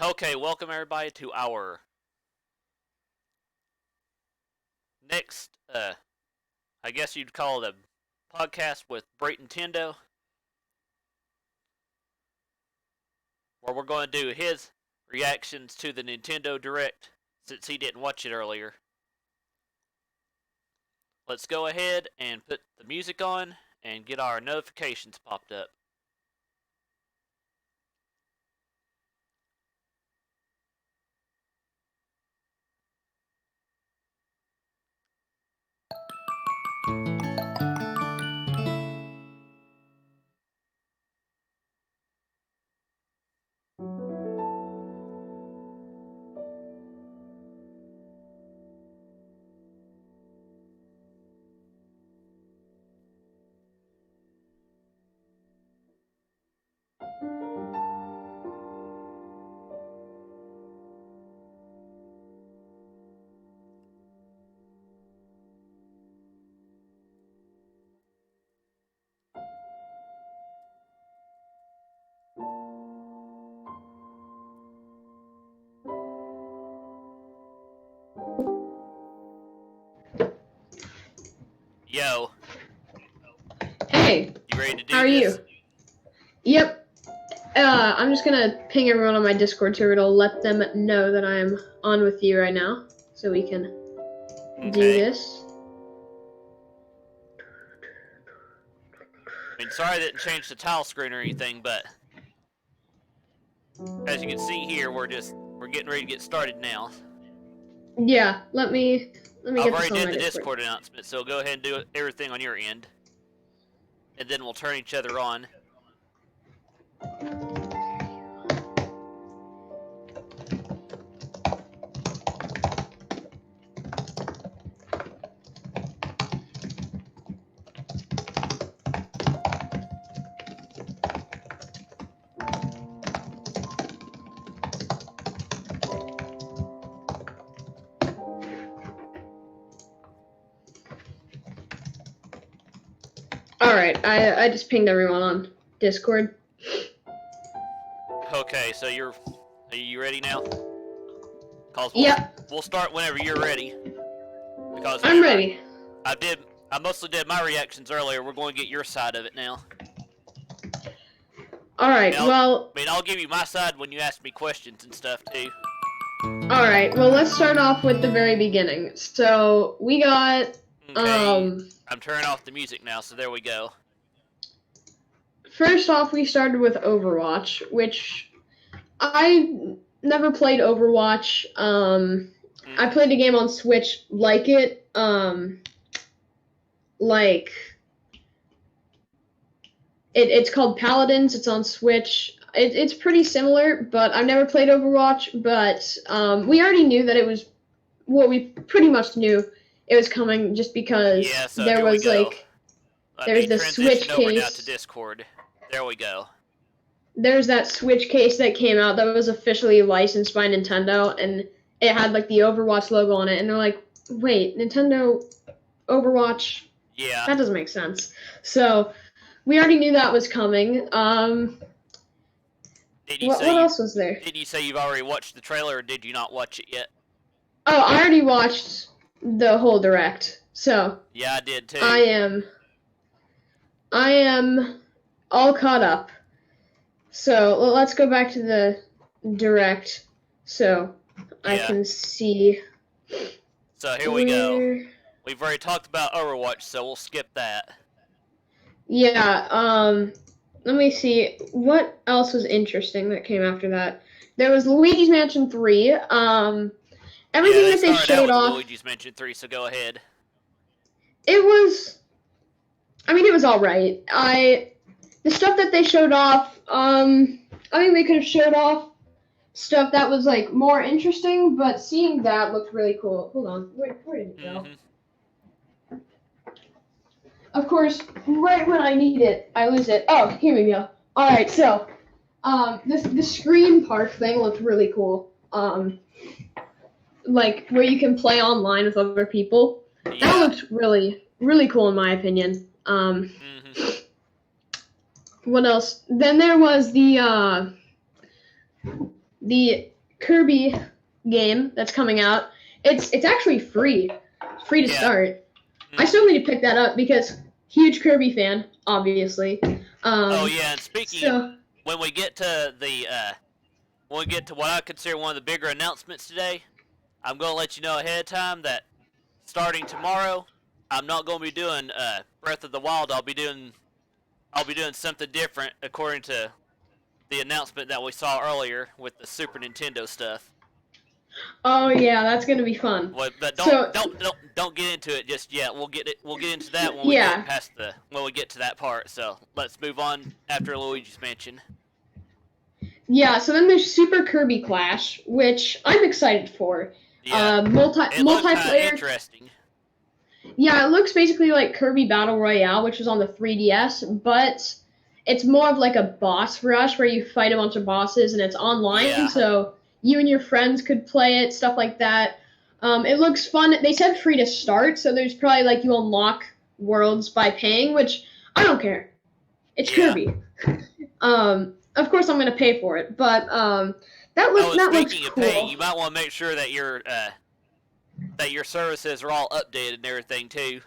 Okay, welcome everybody to our next, I guess you'd call it a podcast with Bradentendo, where we're going to do his reactions to the Nintendo Direct since he didn't watch it earlier. Let's go ahead and put the music on and get our notifications popped up. Yo, Hey, you ready to do how are this? you? Yep. I'm just gonna ping everyone on my Discord server to let them know that I am on with you right now, so we can do this. I mean, sorry I didn't change the tile screen or anything, but as you can see here, we're getting ready to get started now. Yeah, let me I've get already this on did my the Discord. Discord announcement, so go ahead and do everything on your end, and then we'll turn each other on. Alright, I just pinged everyone on Discord. Okay, so are you ready now? Yep. We'll start whenever you're ready. Because I'm ready. I mostly did my reactions earlier. We're going to get your side of it now. Alright, well... I mean, I'll give you my side when you ask me questions and stuff, too. Alright, well, let's start off with the very beginning. So, we got... Okay, I'm turning off the music now, so there we go. First off, we started with Overwatch, which I never played Overwatch. I played a game on Switch like it. It's called Paladins. It's on Switch. It's pretty similar, but I've never played Overwatch. But we already knew that it was what we pretty much knew it was coming, just because there was there's the Switch over case. Now to Discord. There we go. There's that Switch case that came out that was officially licensed by Nintendo, and it had like the Overwatch logo on it, and they're like, wait, Nintendo Overwatch? Yeah. That doesn't make sense. So we already knew that was coming. What else was there? Did you say you've already watched the trailer, or did you not watch it yet? Oh, I already watched the whole Direct. So yeah, I did too. I am all caught up. So let's go back to the Direct, so I can see. So here we go. We've already talked about Overwatch, so we'll skip that. Yeah. Let me see what else was interesting that came after that. There was Luigi's Mansion 3. Everything that they showed off. Luigi's Mansion 3, so go ahead. It was. I mean, it was all right. The stuff that they showed off. I think they could have showed off stuff that was like more interesting, but seeing that looked really cool. Hold on, where did it go? Of course, right when I need it, I lose it. Oh, here we go. All right, so the screen park thing looked really cool. Like where you can play online with other people. Yeah. That looked really, really cool in my opinion. What else? Then there was the the Kirby game that's coming out. It's actually free. It's free to start. I still need to pick that up because huge Kirby fan, obviously. Oh yeah, and speaking, when we get to what I consider one of the bigger announcements today, I'm gonna let you know ahead of time that starting tomorrow, I'm not gonna be doing Breath of the Wild. I'll be doing something different according to the announcement that we saw earlier with the Super Nintendo stuff. Oh yeah, that's gonna be fun. But don't get into it just yet. We'll get into that when we get to that part. So let's move on after Luigi's Mansion. Yeah, so then there's Super Kirby Clash, which I'm excited for. Yeah, multiplayer. Interesting. Yeah, it looks basically like Kirby Battle Royale, which was on the 3DS, but it's more of like a boss rush where you fight a bunch of bosses and it's online, so you and your friends could play it, stuff like that. It looks fun. They said free to start, so there's probably like you unlock worlds by paying, which I don't care. It's Kirby. Of course I'm gonna pay for it, but that looks speaking of cool. paying, you might want to make sure that your services are all updated and everything too.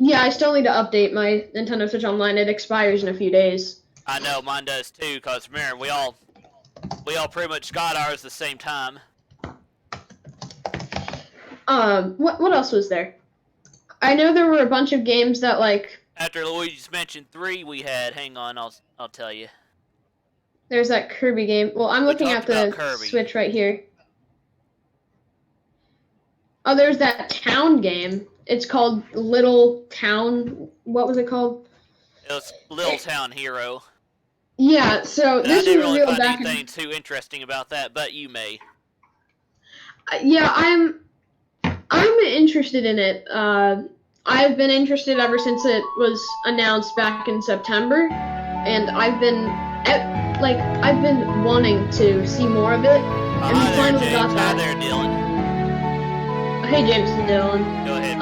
Yeah, I still need to update my Nintendo Switch Online. It expires in a few days. I know, mine does too, because remember, we all pretty much got ours the same time. What else was there? I know there were a bunch of games that like after Luigi's Mansion 3 we had, hang on, I'll tell you. There's that Kirby game. Well, I'm looking at the Switch right here. Oh, there's that town game. It's called Little Town. What was it called? It was Little Town Hero. Yeah, so this was really find anything too interesting about that, but you may. Yeah, I'm interested in it. I've been interested ever since it was announced back in September, and I've been wanting to see more of it, and we finally got that. Hi there, Dylan. Hey, James and Dylan. Go ahead.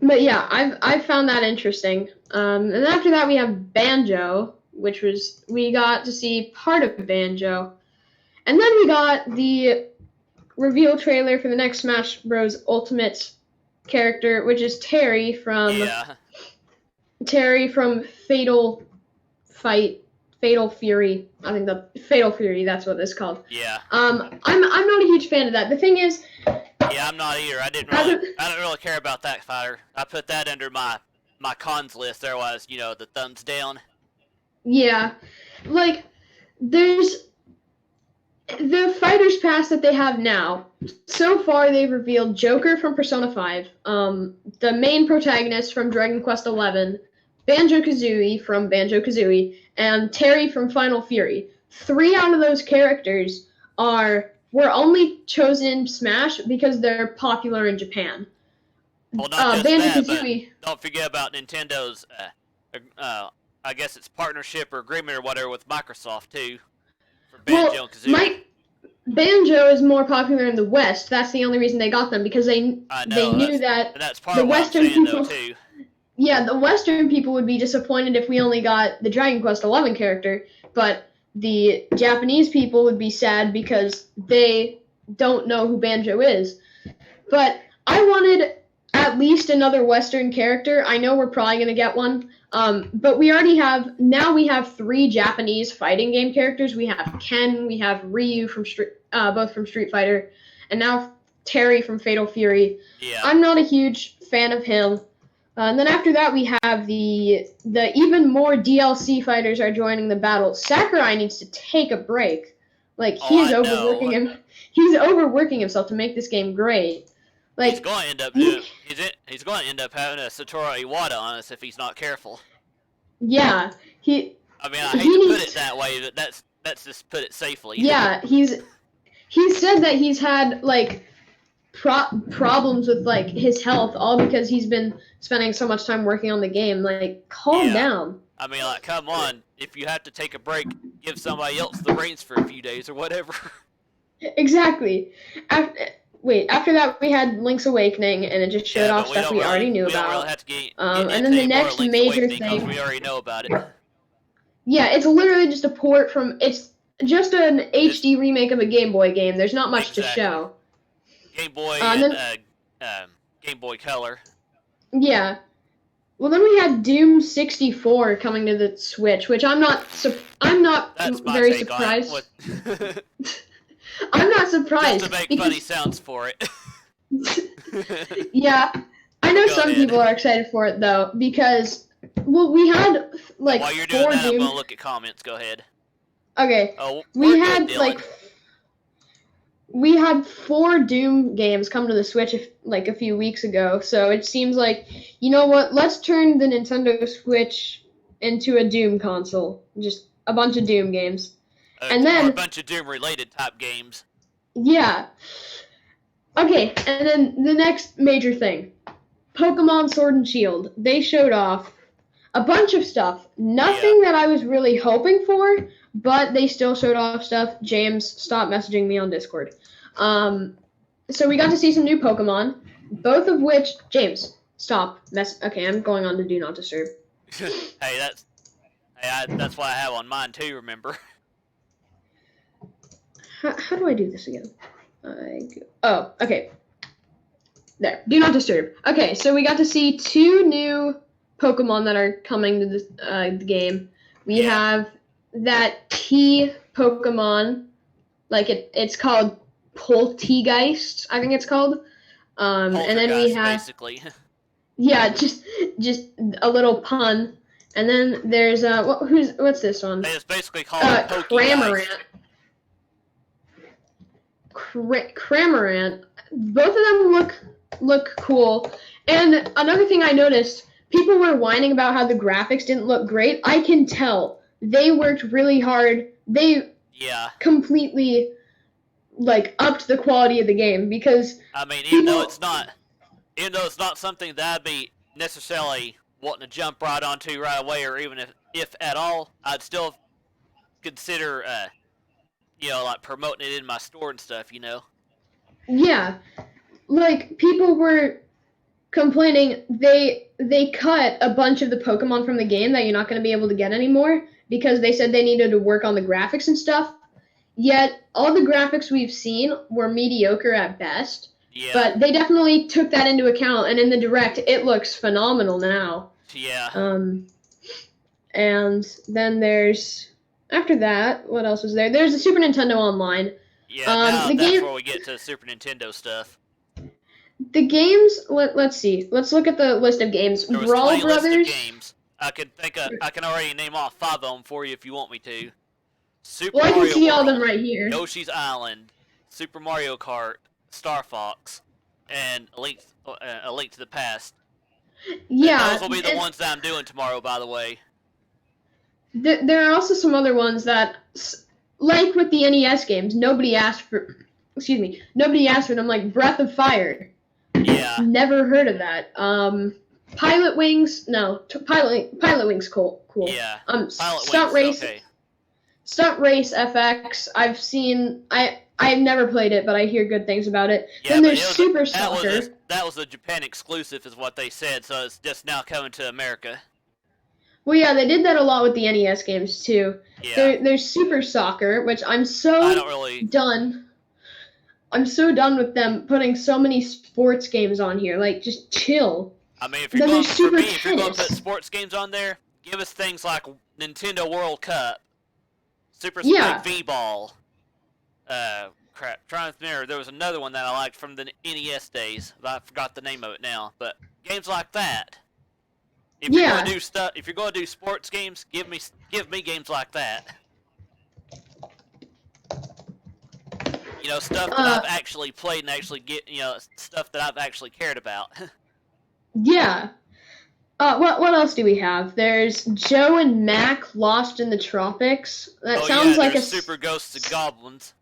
But yeah, I've found that interesting. And after that we have Banjo, which we got to see part of Banjo, and then we got the reveal trailer for the next Smash Bros. Ultimate character, which is Terry from Fatal Fury. I think the Fatal Fury, that's what it's called. Yeah. I'm not a huge fan of that. The thing is, yeah, I'm not either. I don't really care about that fighter. I put that under my cons list. There was, the thumbs down. Yeah, like there's the Fighters Pass that they have now. So far, they've revealed Joker from Persona 5, the main protagonist from Dragon Quest XI, Banjo-Kazooie from Banjo-Kazooie, and Terry from Final Fury. 3 out of those characters were only chosen in Smash because they're popular in Japan. Well, not just that, but don't forget about Nintendo's, I guess it's partnership or agreement or whatever with Microsoft, too, for Banjo and Kazooie. Banjo is more popular in the West. That's the only reason they got them, because they knew that that's part of Western people, though, too. Yeah, the Western people would be disappointed if we only got the Dragon Quest XI character, but the Japanese people would be sad because they don't know who Banjo is. But I wanted at least another Western character. I know we're probably going to get one, but we have 3 Japanese fighting game characters. We have Ken, we have Ryu both from Street Fighter, and now Terry from Fatal Fury. Yeah. I'm not a huge fan of him. And then after that, we have the even more DLC fighters are joining the battle. Sakurai needs to take a break. Like, he's overworking himself to make this game great. Like, he's going to end up having a Satoru Iwata on us if he's not careful. Yeah, I mean, I hate to put it that way, but that's just put it safely. Yeah, he said that he's had like problems with like his health, all because he's been spending so much time working on the game. Like, calm down. I mean, like, come on. If you have to take a break, give somebody else the reins for a few days or whatever. Exactly. After that we had Link's Awakening, and it just showed off stuff we already knew about. We don't really have to get and then the next major thing, we already know about it. Yeah, it's literally just a port from just an HD remake of a Game Boy game. There's not much to Exactly. show. Game Boy Game Boy Color. Yeah. Well, then we had Doom 64 coming to the Switch, which I'm not That's my very take surprised. on it. I'm not surprised. Just to make because... funny sounds for it. Yeah, I know Go some ahead. people are excited for it though, because we had like While you're doing 4 that, Doom. I'm gonna look at comments. Go ahead. Okay. Oh, We had we had 4 Doom games come to the Switch a few weeks ago, so it seems like, you know what, let's turn the Nintendo Switch into a Doom console. Just a bunch of Doom games. And then or a bunch of Doom related type games. Yeah. Okay, and then the next major thing. Pokemon Sword and Shield. They showed off a bunch of stuff. Nothing that I was really hoping for, but they still showed off stuff. James, stop messaging me on Discord. So we got to see some new Pokemon, both of which... James, stop. Okay, I'm going on to Do Not Disturb. Hey, that's what I have on mine too, remember? How do I do this again? Oh, okay. There. Do Not Disturb. Okay, so we got to see 2 new Pokemon that are coming to the game. We have that key Pokemon, like it's called Poltegeist, I think it's called. And then we have basically. Yeah, just a little pun. And then there's what's this one? It's basically called Cramorant. Cramorant. Both of them look cool. And another thing I noticed, people were whining about how the graphics didn't look great. I can tell. They worked really hard. They completely upped the quality of the game, because I mean, even though it's not something that I'd be necessarily wanting to jump right onto right away, or even if at all, I'd still consider like promoting it in my store and stuff, Yeah. People were complaining they cut a bunch of the Pokemon from the game that you're not going to be able to get anymore, because they said they needed to work on the graphics and stuff. Yet all the graphics we've seen were mediocre at best. Yeah. But they definitely took that into account, and in the Direct, it looks phenomenal now. Yeah. And then after that, what else was there? There's the Super Nintendo Online. Yeah, now that's where we get to Super Nintendo stuff. The games, let's see. Let's look at the list of games. There was Brawl 20 Brothers. list of games. I can already name off 5 of them for you if you want me to. Super I Mario can see all World, them right here. Yoshi's Island, Super Mario Kart, Star Fox, and A Link to the Past. Yeah. And those will be the ones that I'm doing tomorrow, by the way. There are also some other ones that, like with the NES games, nobody asked for them, like Breath of Fire. Yeah. Never heard of that. Pilot Wings, no. Pilot Wings, cool. Yeah. Stunt Race. Okay. Stunt Race FX. I've never played it, but I hear good things about it. Yeah, then there's Super Soccer. That was a Japan exclusive, is what they said. So it's just now coming to America. Well, yeah, they did that a lot with the NES games too. Yeah. There's Super Soccer, which I'm so done. I'm so done with them putting so many sports games on here. Just chill. I mean, if you're going to put sports games on there, give us things like Nintendo World Cup, Super Sonic V-Ball. Trying to remember, there was another one that I liked from the NES days, but I forgot the name of it now. But games like that. If you're going to do if you're going to do sports games, give me games like that. Stuff that I've actually played and actually stuff that I've actually cared about. Yeah. What else do we have? There's Joe and Mac Lost in the Tropics. That sounds like Super Ghosts and Goblins.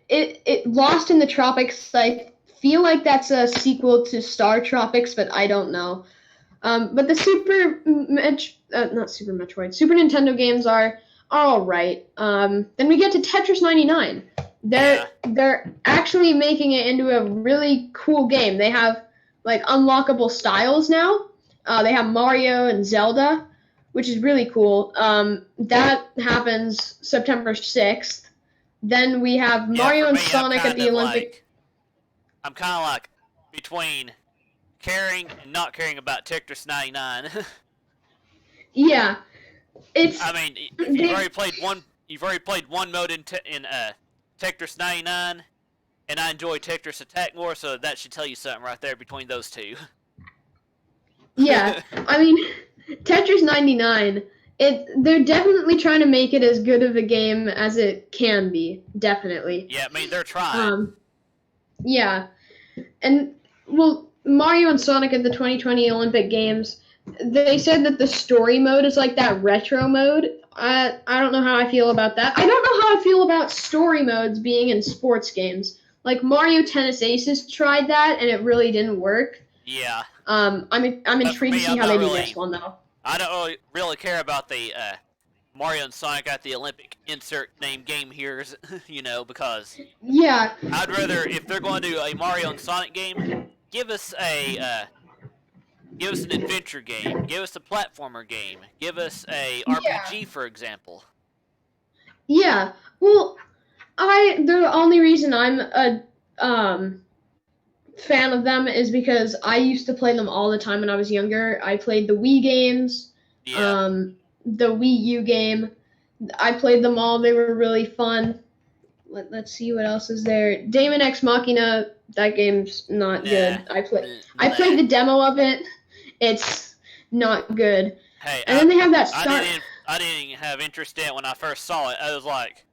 It Lost in the Tropics. I feel like that's a sequel to Star Tropics, but I don't know. But the Super Nintendo games are all right. Then we get to Tetris 99. They're actually making it into a really cool game. They have unlockable styles now. They have Mario and Zelda. which is really cool. That happens September 6th. Then we have Mario and Sonic at the Olympic. I'm kind of like between caring and not caring about Tetris 99. Yeah, it's. I mean, if you've already played one mode in Tetris 99, and I enjoy Tetris Attack more, so that should tell you something right there between those two. Yeah, I mean, Tetris 99. They're definitely trying to make it as good of a game as it can be. Definitely. Yeah, I mean they're trying. Yeah, and well, Mario and Sonic at the 2020 Olympic Games, they said that the story mode is like that retro mode. I don't know how I feel about that. I don't know how I feel about story modes being in sports games. Like Mario Tennis Aces tried that and it really didn't work. Yeah. I'm intrigued to see how they do this one though. I don't really care about the Mario and Sonic at the Olympic insert name game here, because yeah, I'd rather, if they're going to do a Mario and Sonic game, give us an adventure game, give us a platformer game, give us a RPG, for example. Yeah, well, the only reason I'm a fan of them is because I used to play them all the time when I was younger. I played the Wii games, the Wii U game. I played them all. They were really fun. Let's see what else is there. Daemon X Machina, that game's not good. I played the demo of it. It's not good. Hey, and then they have that start. I didn't have interest in it when I first saw it. I was like,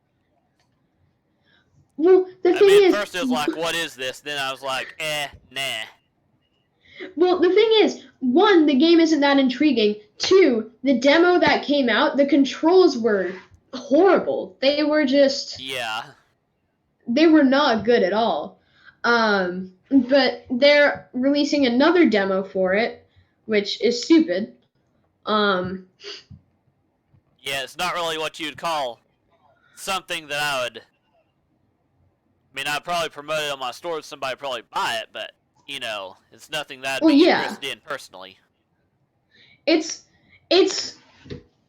well, first it was like, what is this? Then I was like, nah. Well, the thing is, 1, the game isn't that intriguing. 2, the demo that came out, the controls were horrible. They were just... Yeah. They were not good at all. But they're releasing another demo for it, which is stupid. Yeah, it's not really what you'd call something that I would... I mean, I'd probably promote it on my store, somebody would probably buy it, but, it's nothing that I'd be interested in personally. It's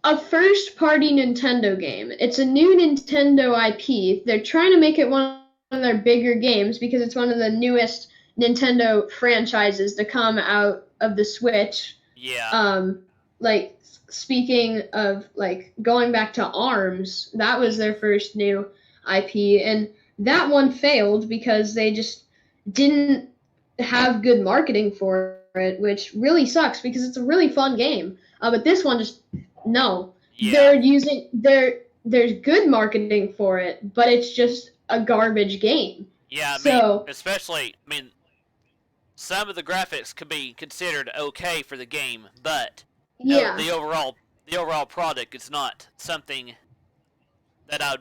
a first-party Nintendo game. It's a new Nintendo IP. They're trying to make it one of their bigger games because it's one of the newest Nintendo franchises to come out of the Switch. Yeah. Like, speaking of, like, going back to ARMS, that was their first new IP, and that one failed because they just didn't have good marketing for it, which really sucks because it's a really fun game. But this one just, no. Yeah. There's good marketing for it, but it's just a garbage game. Yeah, especially, some of the graphics could be considered okay for the game, but the overall product is not something that I'd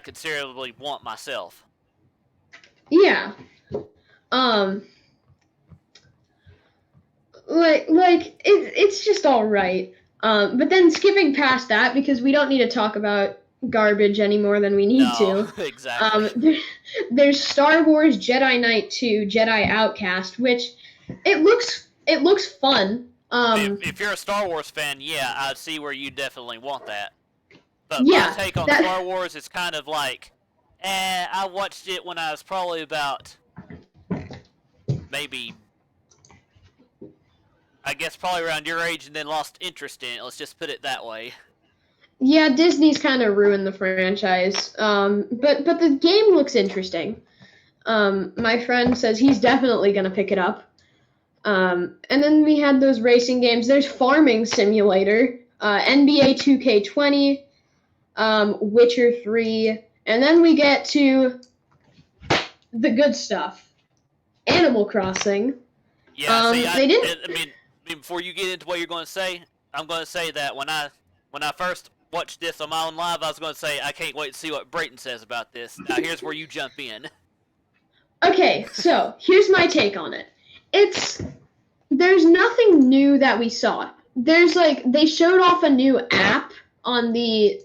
considerably want myself. Yeah. It's just all right. But then skipping past that, because we don't need to talk about garbage any more than we need to. Exactly. There's Star Wars Jedi Knight 2 Jedi Outcast, which it looks fun. If you're a Star Wars fan, yeah, I'd see where you definitely want that. But my take on Star Wars is kind of like, I watched it when I was probably about, maybe, I guess probably around your age, and then lost interest in it. Let's just put it that way. Yeah, Disney's kind of ruined the franchise. But the game looks interesting. My friend says he's definitely going to pick it up. And then we had those racing games. There's Farming Simulator, NBA 2K20, Witcher 3, and then we get to the good stuff. Animal Crossing. Yeah, before you get into what you're going to say, I'm going to say that when I first watched this on my own live, I was going to say, I can't wait to see what Brayton says about this. Now, here's where you jump in. Okay, so, here's my take on it. There's nothing new that we saw. There's, they showed off a new app on the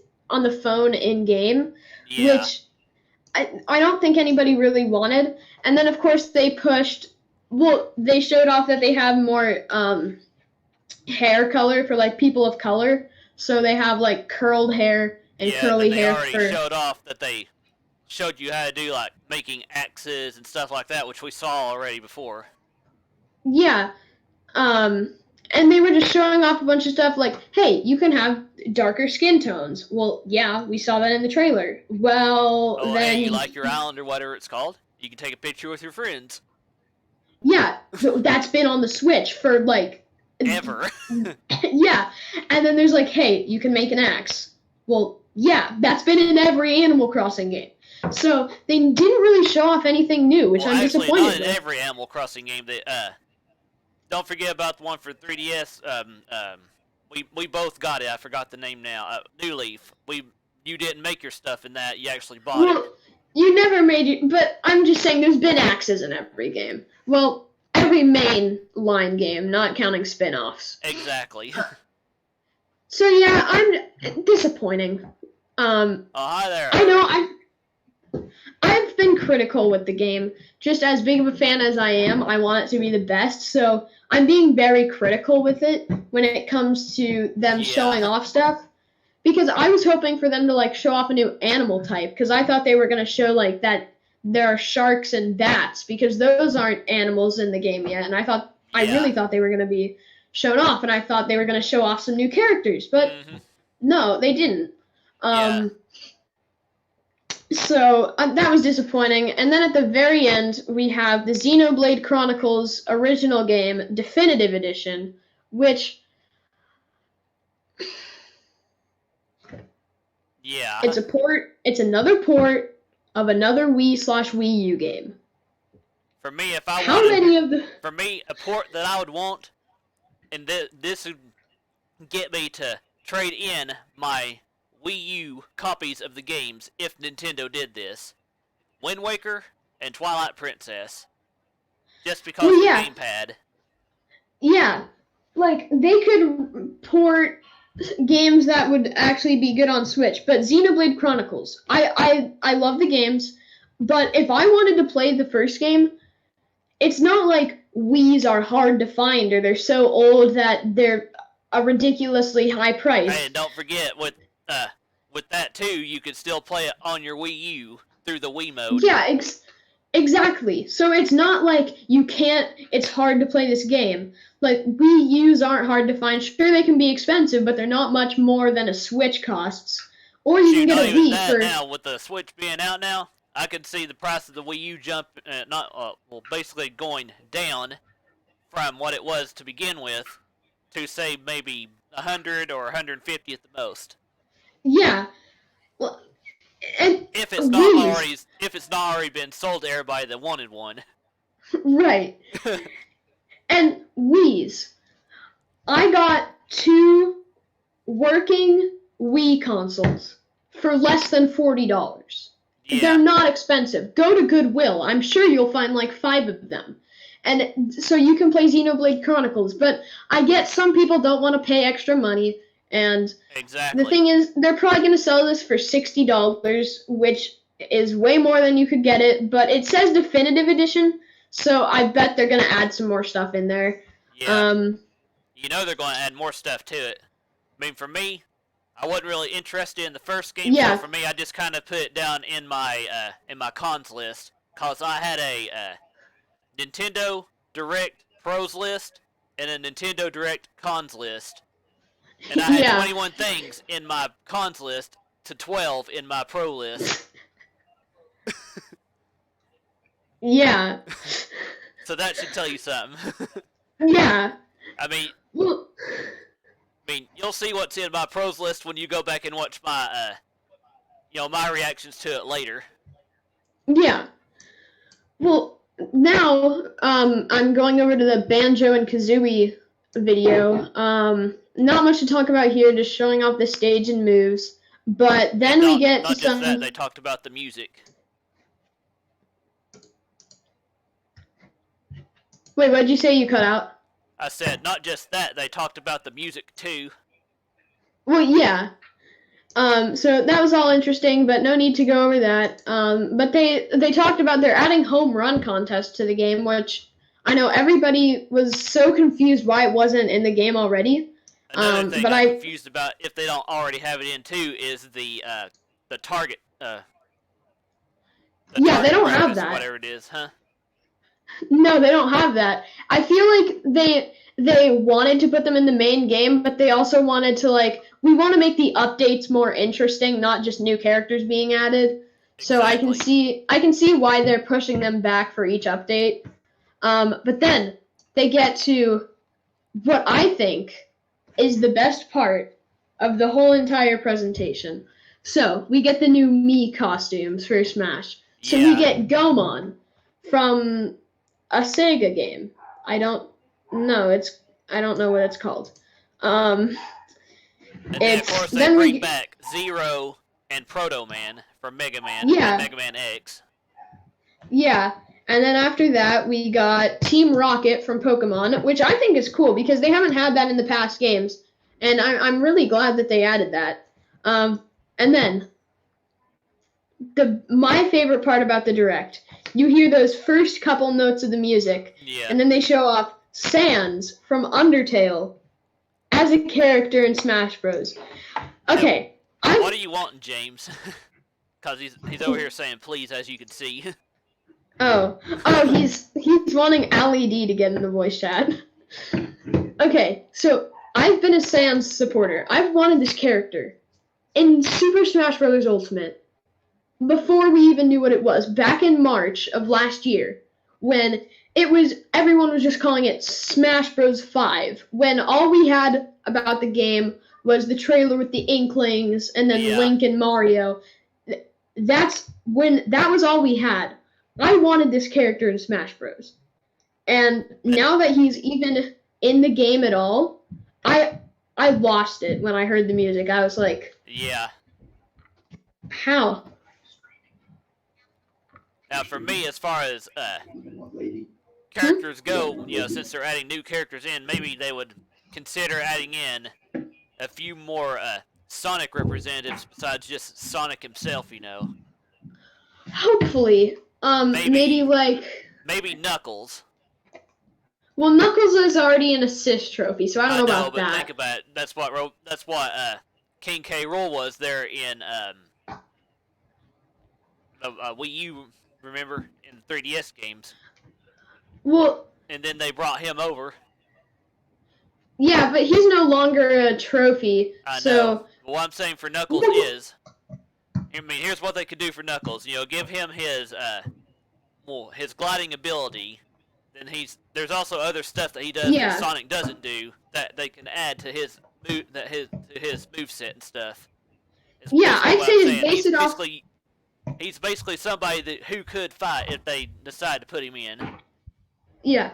phone in-game, which I don't think anybody really wanted. And then, of course, they showed off that they have more, hair color for like people of color. So they have like curled hair and curly hair already for. showed off that they showed you how to do like making axes and stuff like that, which we saw already before. Yeah. And they were just showing off a bunch of stuff like, hey, you can have darker skin tones. Well, yeah, we saw that in the trailer. Well, Oh, then hey, you like your island or whatever it's called? You can take a picture with your friends. Yeah, so that's been on the Switch for like Ever. yeah, and then there's like, hey, you can make an axe. Well, yeah, that's been in every Animal Crossing game. So they didn't really show off anything new, which I'm actually, disappointed not in with. every Animal Crossing game. Don't forget about the one for 3DS. We both got it. I forgot the name now. New Leaf. You didn't make your stuff in that. You actually bought it. You never made it, but I'm just saying there's been axes in every game. Well, every main line game, not counting spin-offs. Exactly. So yeah, I'm disappointing. Oh, hi there. I know I've been critical with the game. Just as big of a fan as I am, I want it to be the best. So I'm being very critical with it when it comes to them showing off stuff. Because I was hoping for them to like show off a new animal type. Because I thought they were gonna show like that there are sharks and bats. Because those aren't animals in the game yet. And I really thought they were gonna be shown off. And I thought they were gonna show off some new characters. But no, they didn't. So that was disappointing. And then at the very end, we have the Xenoblade Chronicles original game, Definitive Edition, which... Yeah. It's a port. It's another port of another Wii/Wii U game. For me, if I How many of the... For me, a port that I would want, and this would get me to trade in my Wii U copies of the games if Nintendo did this. Wind Waker and Twilight Princess. Just because of the gamepad. Yeah. Like, they could port games that would actually be good on Switch, but Xenoblade Chronicles, I love the games, but if I wanted to play the first game, it's not like Wii's are hard to find or they're so old that they're a ridiculously high price. Hey, and don't forget, with that too, you could still play it on your Wii U through the Wii mode. Yeah, exactly. So it's not like it's hard to play this game. Like, Wii U's aren't hard to find. Sure, they can be expensive, but they're not much more than a Switch costs. Or you can get a Wii for... Now, with the Switch being out now, I could see the price of the Wii U basically going down from what it was to begin with to, say, maybe 100 or 150 at the most. Yeah. Well, and if it's not already been sold to everybody that wanted one. Right. And Wii's. I got 2 working Wii consoles for less than $40. Yeah. They're not expensive. Go to Goodwill. I'm sure you'll find like 5 of them. And so you can play Xenoblade Chronicles. But I get some people don't want to pay extra money. And exactly. The thing is, they're probably going to sell this for $60, which is way more than you could get it. But it says Definitive Edition, so I bet they're going to add some more stuff in there. Yeah. You know they're going to add more stuff to it. I mean, for me, I wasn't really interested in the first game. Yeah. So for me, I just kind of put it down in my cons list, because I had a Nintendo Direct Pros list and a Nintendo Direct Cons list. And I had 21 things in my cons list to 12 in my pro list. Yeah. So that should tell you something. Yeah. I mean, you'll see what's in my pros list when you go back and watch my, my reactions to it later. Yeah. Well, now, I'm going over to the Banjo and Kazooie video. Not much to talk about here, just showing off the stage and moves. But then we get to some... Not just that, they talked about the music. Wait, what did you say? You cut out? I said, not just that, they talked about the music, too. Well, yeah. So that was all interesting, but no need to go over that. But they talked about they're adding home run contests to the game, which I know everybody was so confused why it wasn't in the game already. Another thing but I'm confused about, if they don't already have it in too, is the target. Yeah, they don't have radius, that. whatever it is, huh? No, they don't have that. I feel like they wanted to put them in the main game, but they also wanted to we want to make the updates more interesting, not just new characters being added. So Exactly. I can see why they're pushing them back for each update. But then they get to what I think is the best part of the whole entire presentation. So we get the new Mii costumes for Smash. So we get Gomon from a Sega game. I don't know what it's called. And then, of course, they bring back Zero and Proto Man from Mega Man and Mega Man X. Yeah, and then after that, we got Team Rocket from Pokemon, which I think is cool because they haven't had that in the past games, and I'm really glad that they added that. And then my favorite part about the Direct, you hear those first couple notes of the music, and then they show off Sans from Undertale as a character in Smash Bros. Okay. Now, what are you wanting, James? Because he's over here saying please, as you can see. He's wanting LED to get in the voice chat. Okay, so I've been a Sans supporter. I've wanted this character in Super Smash Bros. Ultimate before we even knew what it was, back in March of last year, when everyone was just calling it Smash Bros. 5, when all we had about the game was the trailer with the Inklings and then Link and Mario. That was all we had. I wanted this character in Smash Bros. And now that he's even in the game at all, I lost it when I heard the music. I was like, yeah. How? Now, for me, as far as characters go, since they're adding new characters in, maybe they would consider adding in a few more Sonic representatives besides just Sonic himself, Hopefully. Maybe Knuckles. Well, Knuckles is already an assist trophy, so I don't know about that. Think about it. That's what King K. Rool was there in Wii U, remember, in the 3DS games. Well, and then they brought him over. Yeah, but he's no longer a trophy. I know. What I'm saying for Knuckles is, here's what they could do for Knuckles. Give him his gliding ability. Then there's also other stuff that he does that Sonic doesn't do that they can add to his moveset and stuff. I'd say base it off. He's basically somebody who could fight if they decide to put him in. Yeah.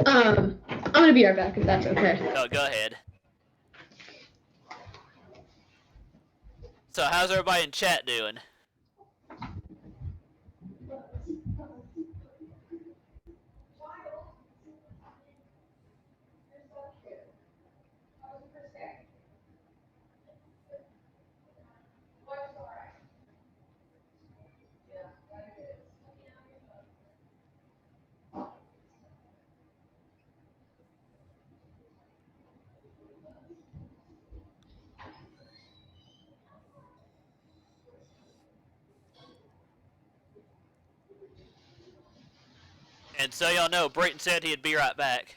I'm gonna be right back if that's okay. Oh, go ahead. So, how's everybody in chat doing? And so y'all know, Brayton said he'd be right back.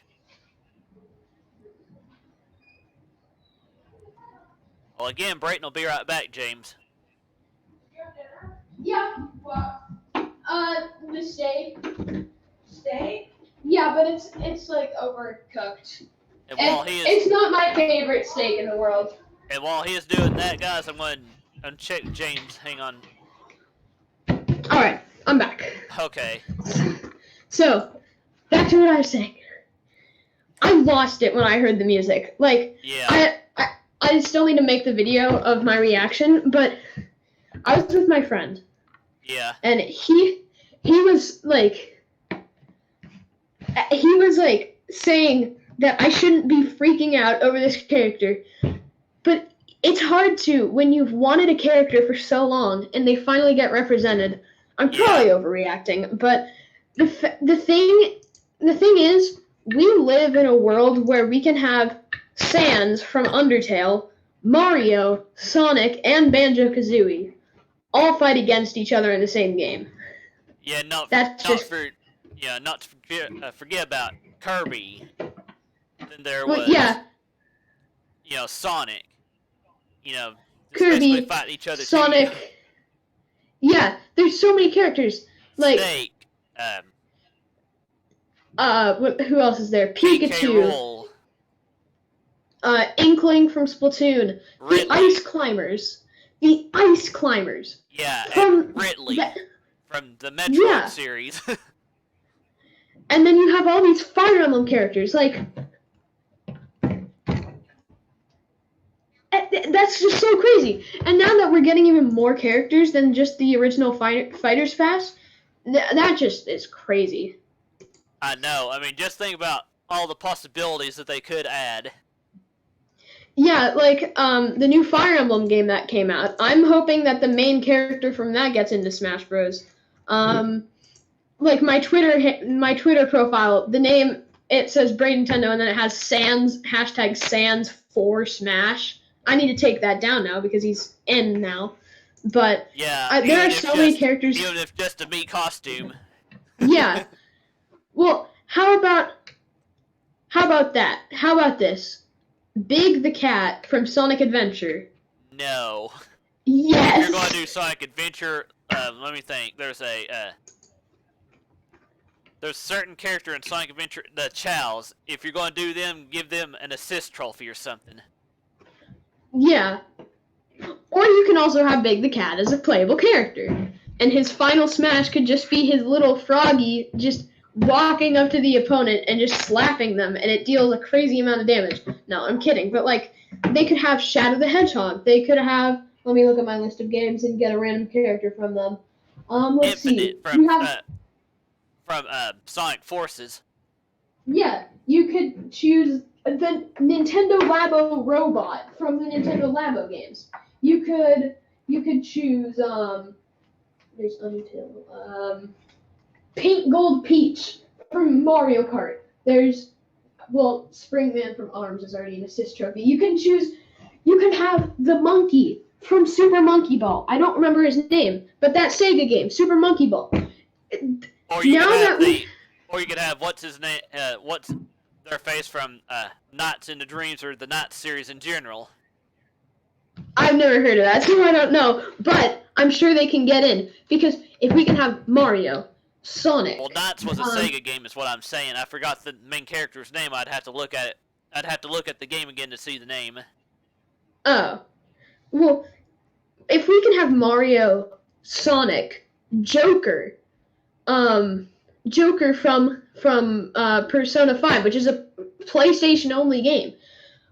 Well, again, Brayton will be right back, James. Yeah, well, the steak. Steak? Yeah, but it's like overcooked. And while it's not my favorite steak in the world. And while he is doing that, guys, I'm going to uncheck James. Hang on. Alright, I'm back. Okay. So, back to what I was saying. I lost it when I heard the music. I still need to make the video of my reaction, but I was with my friend. Yeah. And he was saying that I shouldn't be freaking out over this character. But it's hard to when you've wanted a character for so long and they finally get represented. I'm probably overreacting, but the thing the thing is, we live in a world where we can have Sans from Undertale, Mario, Sonic, and Banjo-Kazooie all fight against each other in the same game. Yeah, not to forget about Kirby. Then there well, was yeah, Sonic. Kirby, basically fight each other Sonic. too. Yeah, there's so many characters. Like Snake. who else is there? Pikachu. Inkling from Splatoon. Ridley. The Ice Climbers. The Ice Climbers. Yeah, from Ridley from the Metroid series. And then you have all these Fire Emblem characters, like that's just so crazy. And now that we're getting even more characters than just the original Fighters Pass, that just is crazy. I know. I mean, just think about all the possibilities that they could add. Yeah, like the new Fire Emblem game that came out. I'm hoping that the main character from that gets into Smash Bros. Like my Twitter profile, the name, it says Bradentendo, and then it has Sans #Sans4Smash. I need to take that down now because he's in now. But yeah, there are so many characters. Even if just a Mii costume. Yeah. Well, how about that? How about this? Big the Cat from Sonic Adventure. No. Yes. If you're going to do Sonic Adventure, let me think. There's a certain character in Sonic Adventure, the Chows. If you're going to do them, give them an assist trophy or something. Yeah. Or you can also have Big the Cat as a playable character. And his final smash could just be his little froggy just walking up to the opponent and just slapping them, and it deals a crazy amount of damage. No, I'm kidding. But, like, they could have Shadow the Hedgehog. They could have... Let me look at my list of games and get a random character from them. Let's see. From Sonic Forces. Yeah, you could choose the Nintendo Labo robot from the Nintendo Labo games. You could choose there's Undertale. Paint Gold Peach from Mario Kart. There's Springman from ARMS is already an assist trophy. You can have the monkey from Super Monkey Ball. I don't remember his name, but that Sega game, Super Monkey Ball. Or you could have what's his name? What's their face from Nights into Dreams or the Night series in general? I've never heard of that, so I don't know. But I'm sure they can get in because if we can have Mario, Sonic. Well, Nights was a Sega game, is what I'm saying. I forgot the main character's name. I'd have to look at it. I'd have to look at the game again to see the name. Oh, well, if we can have Mario, Sonic, Joker. Joker from Persona 5, which is a PlayStation-only game.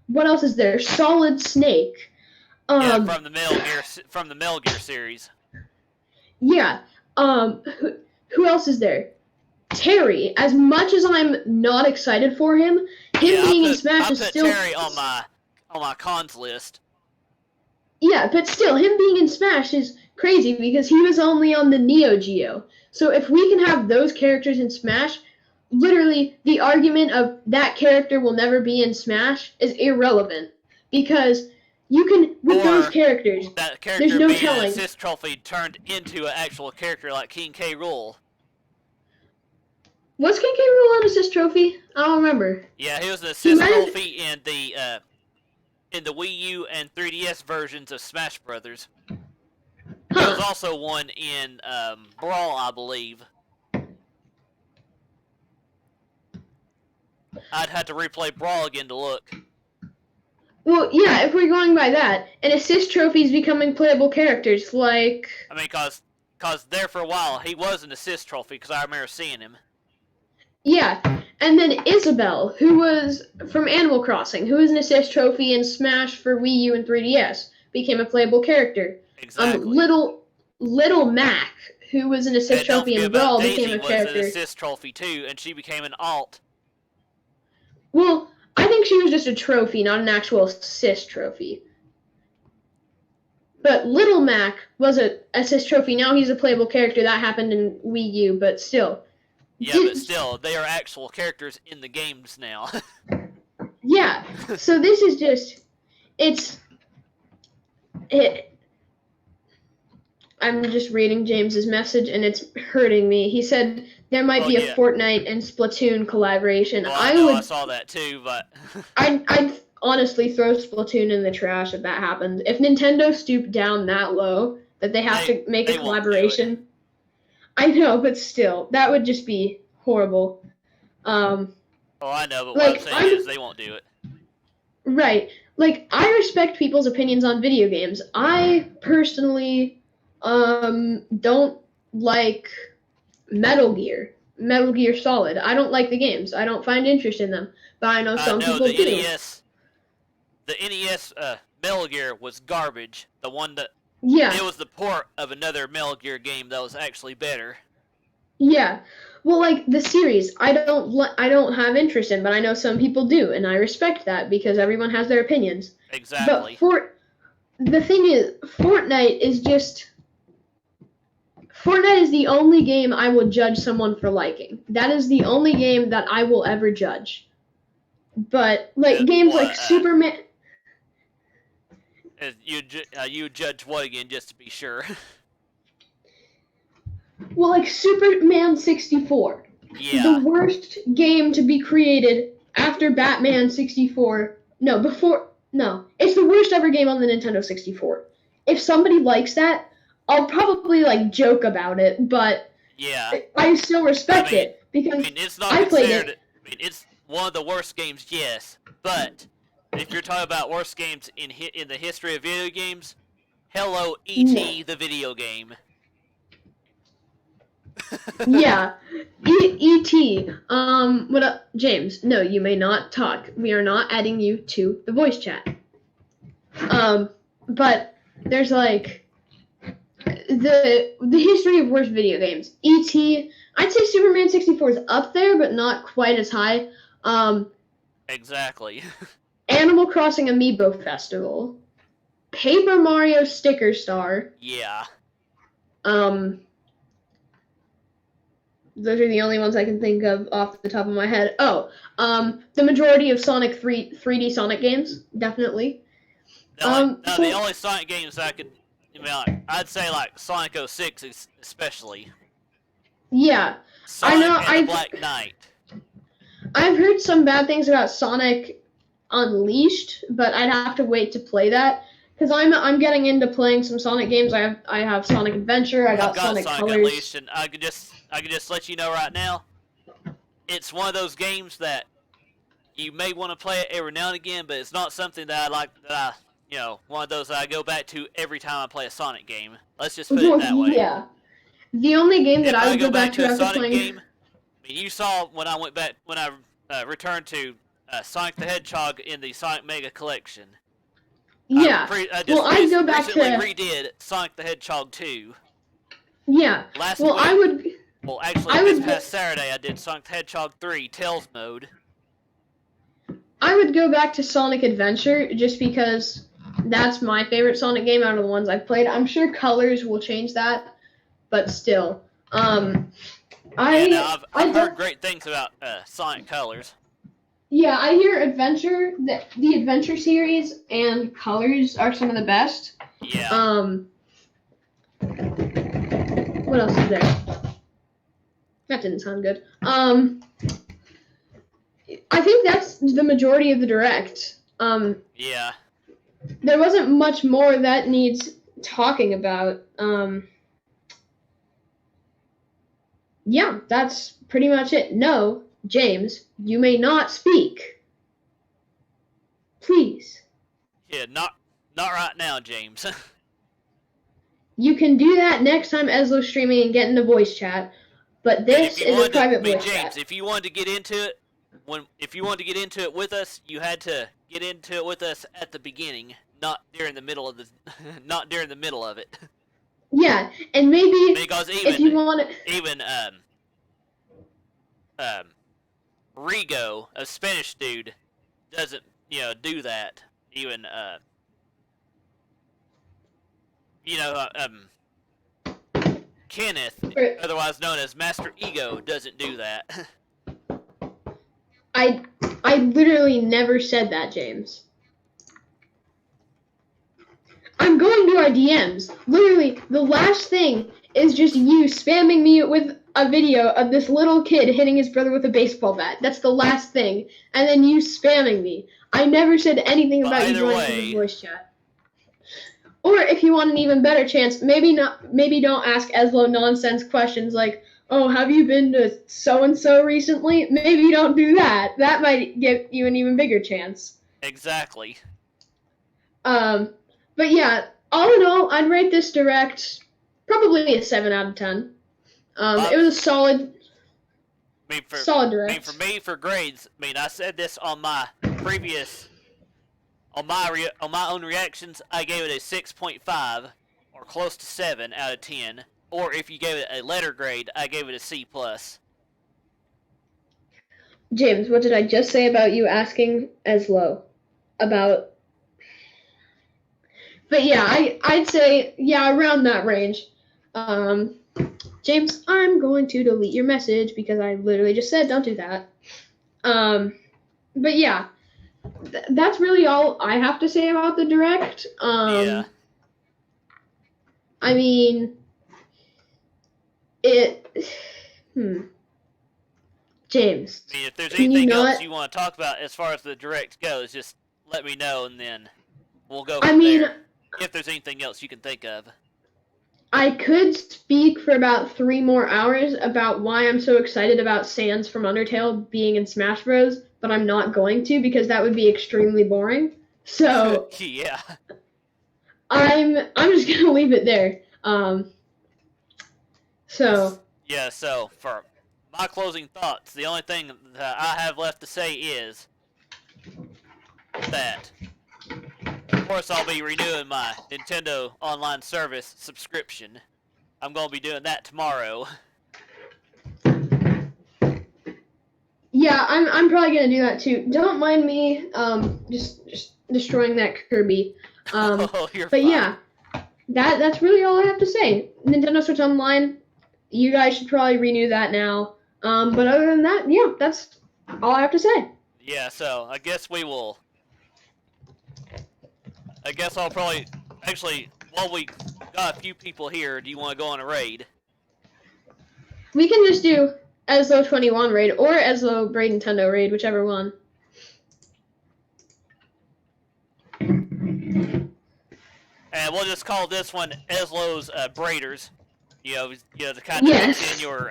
What else is there? Solid Snake. Yeah, from the Metal Gear series. Yeah. Who else is there? Terry. As much as I'm not excited for him, being in Smash is still... I put Terry on my cons list. Yeah, but still, him being in Smash is crazy because he was only on the Neo Geo. So if we can have those characters in Smash, literally the argument of that character will never be in Smash is irrelevant. Because you can, with those characters, that character there's no being telling. An assist trophy turned into an actual character like King K. Rool. Was King K. Rool an assist trophy? I don't remember. Yeah, he was an assist trophy in the Wii U and 3DS versions of Smash Brothers. There was also one in Brawl, I believe. I'd have to replay Brawl again to look. Well, yeah, if we're going by that, and assist trophies becoming playable characters, like... I mean, cause there for a while, he was an assist trophy, because I remember seeing him. Yeah, and then Isabelle, who was from Animal Crossing, who was an assist trophy in Smash for Wii U and 3DS, became a playable character. Exactly. Little Mac, who was an assist trophy in Brawl, became a character. Daisy was an assist trophy too, and she became an alt. Well, I think she was just a trophy, not an actual assist trophy. But Little Mac was an assist trophy. Now he's a playable character. That happened in Wii U, but still. Yeah, but still, they are actual characters in the games now. Yeah. So this is just, I'm just reading James's message and it's hurting me. He said there might be a Fortnite and Splatoon collaboration. Well, I saw that too, but I'd honestly throw Splatoon in the trash if that happens. If Nintendo stooped down that low that they have to make a collaboration, I know, but still, that would just be horrible. Oh, I know, but what I'm saying is they won't do it. Right. Like, I respect people's opinions on video games. I personally don't like Metal Gear Solid. I don't like the games. I don't find interest in them. But I know some people do. The NES Metal Gear was garbage. The one that it was the port of another Metal Gear game that was actually better. Yeah. Well, like the series, I don't have interest in, but I know some people do, and I respect that because everyone has their opinions. Exactly. But the thing is, Fortnite is the only game I will judge someone for liking. That is the only game that I will ever judge. But like games like Superman. You judge what again, just to be sure? Well, like Superman 64. Yeah. The worst game to be created after Batman 64. No, it's the worst ever game on the Nintendo 64. If somebody likes that, I'll probably like joke about it, but yeah, I still respect it because it's not considered it. I mean, it's one of the worst games, yes, but if you're talking about worst games in the history of video games, hello, E.T. the video game. Yeah, E.T. What up, James? No, you may not talk. We are not adding you to the voice chat. But there's like the history of worst video games. E.T. I'd say Superman 64 is up there, but not quite as high. Exactly. Animal Crossing Amiibo Festival. Paper Mario Sticker Star. Yeah. Those are the only ones I can think of off the top of my head. Oh, the majority of Sonic 3D Sonic games, definitely. The only Sonic games I could, I'd say like Sonic 06 especially. Yeah, Sonic and the Black Knight. I've heard some bad things about Sonic Unleashed, but I'd have to wait to play that because I'm getting into playing some Sonic games. I have Sonic Adventure. I've got Sonic Colors. Unleashed, and I could just let you know right now, it's one of those games that you may want to play it every now and again, but it's not something that I like. One of those that I go back to every time I play a Sonic game. Let's just put it that way. Yeah. The only game that I would go back to after Sonic playing. Game, you saw when I returned to Sonic the Hedgehog in the Sonic Mega Collection. Yeah. I go back recently redid Sonic the Hedgehog 2. Yeah. Actually, this past Saturday I did Sonic the Hedgehog 3 Tails mode. I would go back to Sonic Adventure just because that's my favorite Sonic game out of the ones I've played. I'm sure Colors will change that, but still. I've heard great things about Sonic Colors. Yeah, I hear Adventure, the Adventure series and Colors are some of the best. Yeah. What else is there? That didn't sound good. I think that's the majority of the Direct. Yeah. There wasn't much more that needs talking about. Yeah, that's pretty much it. No, James, you may not speak. Please. Yeah, not right now, James. You can do that next time EZLO's streaming and get into voice chat. But this is a private voice chat. If you wanted to get into it, with us, you had to get into it with us at the beginning, not during the middle of it. Yeah, and maybe because if you want to... Even Rigo, a Spanish dude, doesn't do that. Even Kenneth, otherwise known as Master Ego, doesn't do that. I literally never said that, James. I'm going to our DMs. Literally, the last thing is just you spamming me with a video of this little kid hitting his brother with a baseball bat. That's the last thing. And then you spamming me. I never said anything about you joining the voice chat. Or if you want an even better chance, maybe don't ask EZLO nonsense questions like, oh, have you been to so-and-so recently? Maybe don't do that. That might give you an even bigger chance. Exactly. But yeah, all in all, I'd rate this direct probably a 7 out of 10. It was a solid direct. For me, for grades, I said this on my previous, on my own reactions, I gave it a 6.5, or close to 7 out of 10. Or if you gave it a letter grade, I gave it a C+. James, what did I just say about you asking EZLO about? But yeah, I'd say, yeah, around that range. James, I'm going to delete your message because I literally just said don't do that. But yeah, that's really all I have to say about the direct. Yeah. I mean, James. If there's anything else you want to talk about as far as the direct goes, just let me know and then we'll go from there. If there's anything else you can think of. I could speak for about 3 more hours about why I'm so excited about Sans from Undertale being in Smash Bros, but I'm not going to because that would be extremely boring. So yeah. I'm just gonna leave it there. So for my closing thoughts, the only thing that I have left to say is that, of course, I'll be renewing my Nintendo Online Service subscription. I'm going to be doing that tomorrow. Yeah, I'm probably going to do that too. Don't mind me just destroying that Kirby. Oh, you're but fine. Yeah, that's really all I have to say. Nintendo Switch Online, you guys should probably renew that now. But other than that, yeah, that's all I have to say. Yeah, so I guess I'll probably, actually, while we got a few people here, do you want to go on a raid? We can just do EZLO21 raid or EZLO Bradentendo raid, whichever one. And we'll just call this one EZLO's Braiders. The kind of mix in your,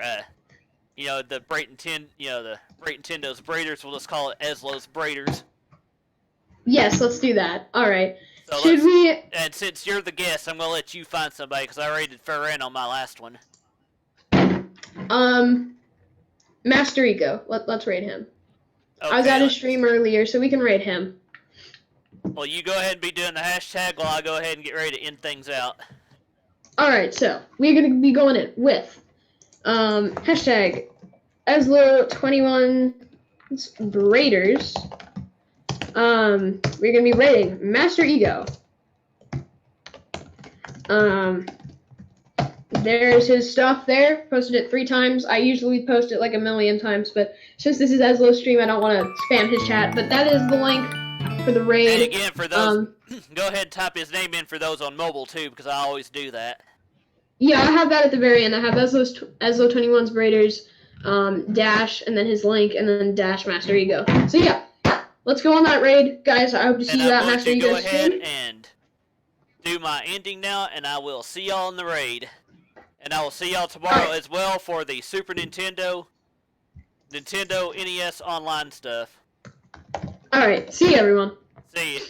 the Bradentendo's Braiders. We'll just call it EZLO's Braiders. Yes, let's do that. All right. So Should we? And since you're the guest, I'm gonna let you find somebody because I rated Ferren on my last one. Master Ego. Let's raid him. Okay, I was at his stream earlier, so we can raid him. Well, you go ahead and be doing the hashtag while I go ahead and get ready to end things out. All right, so we're gonna be going in with hashtag EZLO21 Braiders. We're gonna be rating Master Ego. There's his stuff there. Posted it 3 times. I usually post it like a million times, but since this is EZLO's stream, I don't want to spam his chat. But that is the link for the raid. And again, for those, go ahead and type his name in for those on mobile too, because I always do that. Yeah, I have that at the very end. I have EZLO21's Braiders, dash, and then his link, and then dash Master Ego. So yeah. Let's go on that raid, guys. I hope to see you at Master Ego's stream. I'm going to go ahead and do my ending now, and I will see y'all in the raid. And I will see y'all tomorrow as well for the Super Nintendo NES Online stuff. Alright, see you, everyone. See you.